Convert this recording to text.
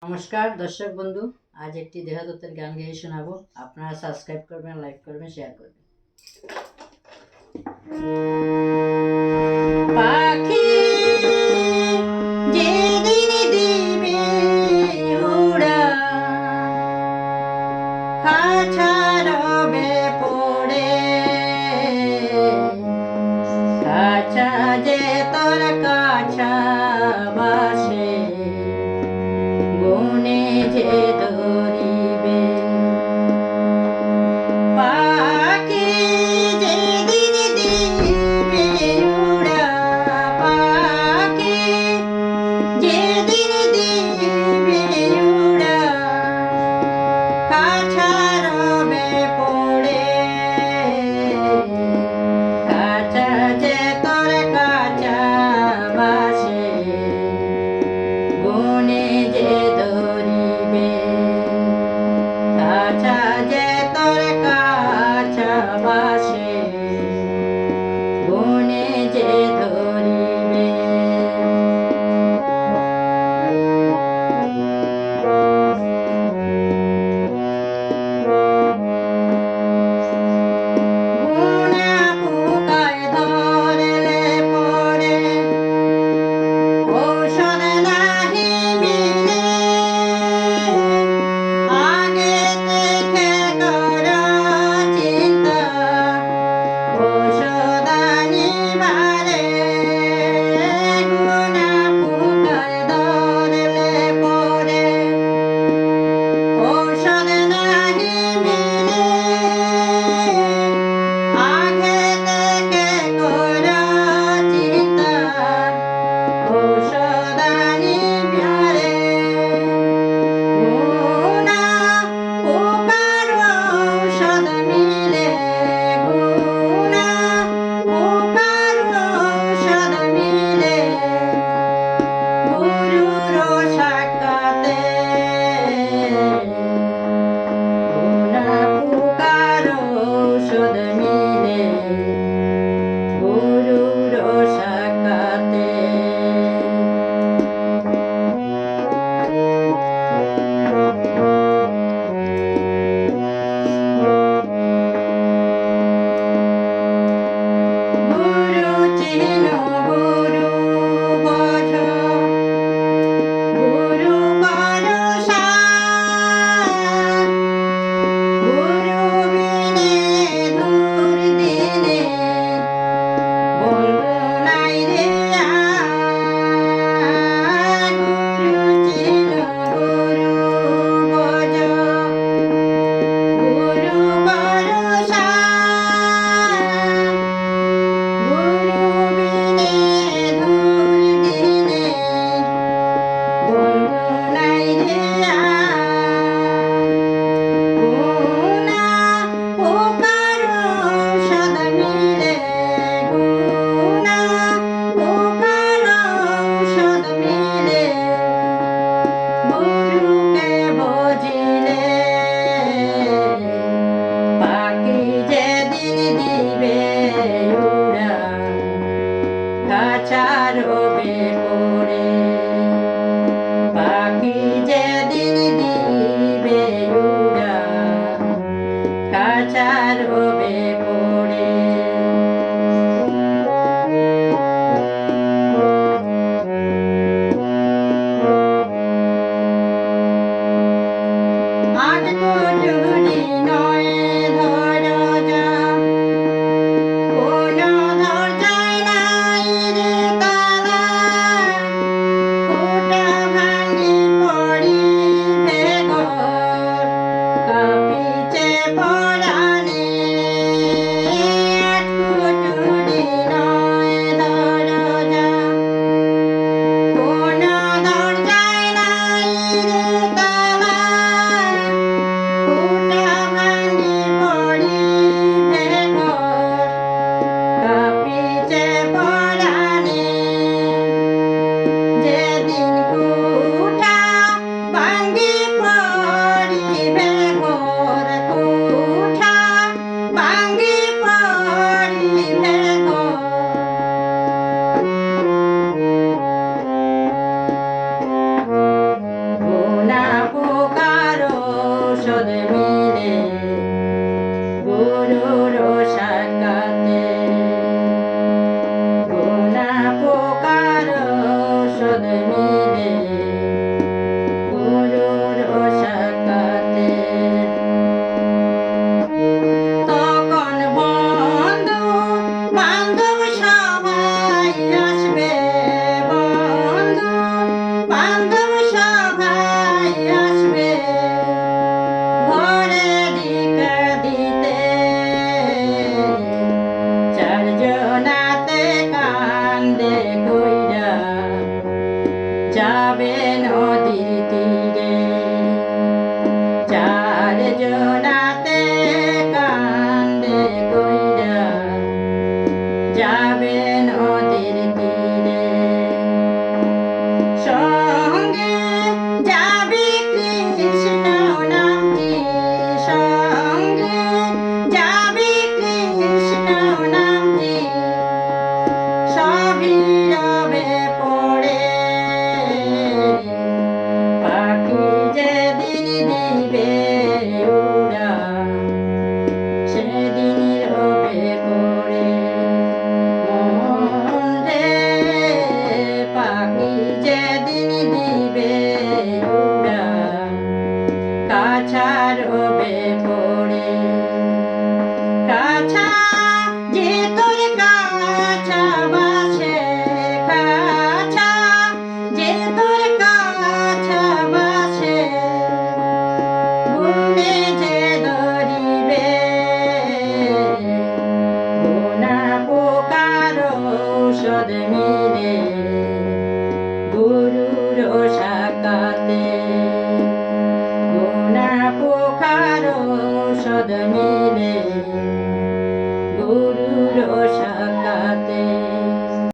নমস্কার দর্শক বন্ধু, আজ একটি দেহতত্ত্বের গান গেয়ে শোনাবো। আপনারা সাবস্ক্রাইব করবেন, লাইক করবেন, শেয়ার করবেন। পাখি যেদিন দিবে উড়া, খাঁচা রবে পড়ে, খাঁচা যে তোর কাছা বাসে, বনে যে ধরিবে। পাখি যেদিন দিবে উড়া, পাখি যেদিন দিবে উড়া, খাঁচা রবে পড়ে, খাঁচা যে তোর কাছা বাসে, বনে যে ধরিবে। খাঁচা যে তোর কাছা বাসে, বনে যে ধরিবে। গুনা পোকায় ধরলে পরে ঔষধ নাহি মিলে, আগে থেকে কর চিন্তা ঔষধ আনিবারে। গুনা পোকায় ধরলে পরে ঔষধ নাহি মিলে, আগে থেকে কর চিন্তা ঔষধ আনিবারে। গুনা পোকার ঔষধ মিলে, গুনা পোকার ঔষধ মিলে, গুরুর সাক্ষাতে। গুনা পোকার ঔষধ মিলে, গুরুর সাক্ষাতে। গুরু চিনো গুরু বোঝো, গুরু ভরসা, গুরু বিনে দূর দিনে বন্ধু নাই রে আর। গুরু চিনো গুরু বোঝো, গুরু ভরসা, গুরু বিনে দূর দিনে বন্ধু নাই রে আর। গুনা পোকার ঔষধ মিলে, গুনা পোকার ঔষধ মিলে, গুরুকে বুঝিলে। পাখি যেদিন দিবে উড়া, খাঁচা রবে পড়ে। পাখি যেদিন দিবে উড়া, খাঁচা রবে পড়ে। আজ কচুরি নয় ধরজা, কোনো ধৈর্যই নাই রে তালা। যাবে নদীর তীরে চার জনাতে কান্দে কইরা যাবে নদীর তীরে সঙ্গে যাবে কৃষ্ণ নামটি সঙ্গে যাবে কৃষ্ণ নামটি সবই রবে পড়ে পাখি যেদিন দিবে উড়া সেদিন রবে পড়ে মন রে পাখি যেদিন দিবে উড়া কাছা রবে পড়ে কাছা যে তোর কাছা বাসে কাছা যে তোর কাছা বাসে গুনে যে ধরিবে গুনা পোকার ঔষধ মিলে গুরুর সাকাতে গুনা পোকার ঔষধ মিলে